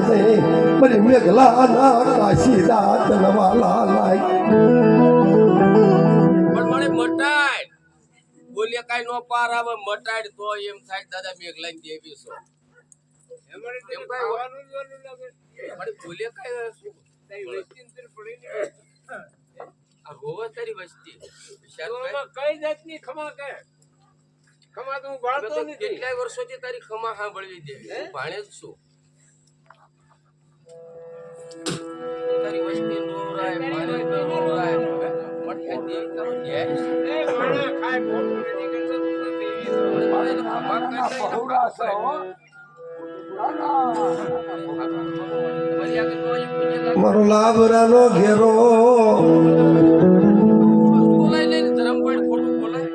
છે મને મેઘલા ના કાશી રાત નવાલા લાય પણ મને મટાડ બોલે કાઈ નો પાર આવે મટાડ તો એમ થાય દાદા મેઘલા દેવી છો એમ કઈ આવવાનું જ લાગે મને બોલે કાઈ શું તઈ વસ્તી અંદર પડી ને આ ગોવા તારી વસ્તી શરૂમાં કઈ જાતની ખમા કે ખમા તો હું ભાળતો નથી કેટલાય વર્ષોથી તારી ખમા સાંભળવી દે હું ભાણે જ છું તારી વસ્તી નોરાય મારે નોરાય મટકે દે તારો ન્યાય એ માણા ખાય ફોટો નથી કરતો તું દેવી મને ખમા કરતા હોડા છે હો મારો લાભરાનો ઘેરો બોલાય લઈને ધરમ પણ ખોટું બોલાય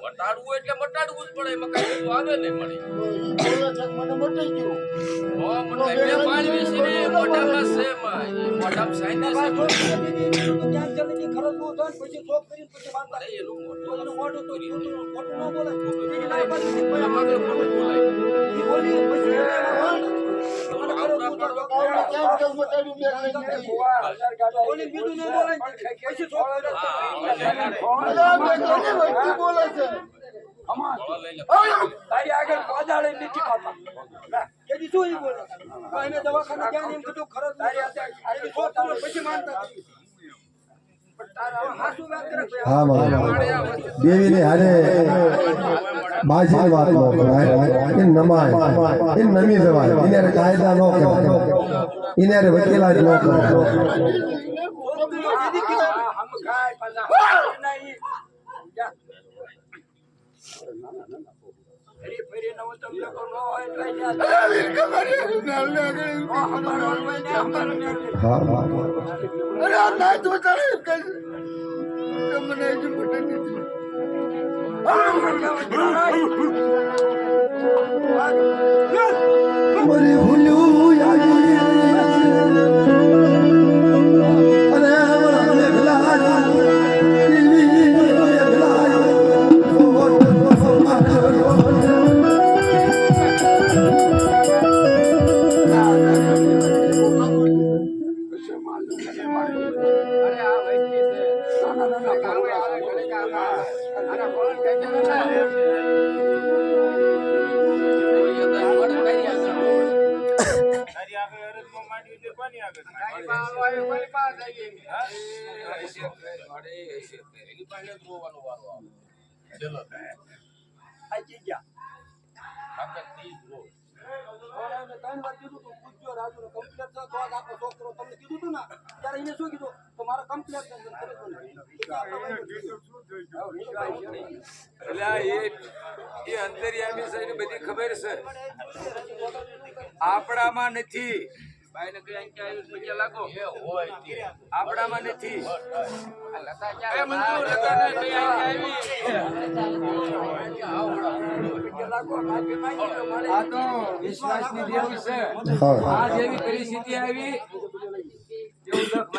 મટાડવું એટલે મટાડવું જ પડે એમાં કઈ આવે ને મળી મોટામાં છે મોટામાં સાઈન તારી આગળ પાજાળે નથી ખાતા કેજી શું ઈ બોલે એને દવાખાને ક્યાં એમ કીધું ખરો તારી આગળ છોકરો પછી માનતા હા દેવી ને હારે માજી વાત નો કરાય એ નમાય એ નમી જવાય એને કાયદા નો કરાય એને વકીલા જ નો કરાય હમ ખાય પાછા નહીં ફરી ફરી નવો તમને કોનો હોય હા અરે આ ના તો તારે તમને જ મોટે નથી મરે ભૂલ્યું યાદ બધી ખબર છે આપણામાં નથી આપણામાં નથી વિશ્વાસની દેવું છે આ જેવી પરિસ્થિતિ આવી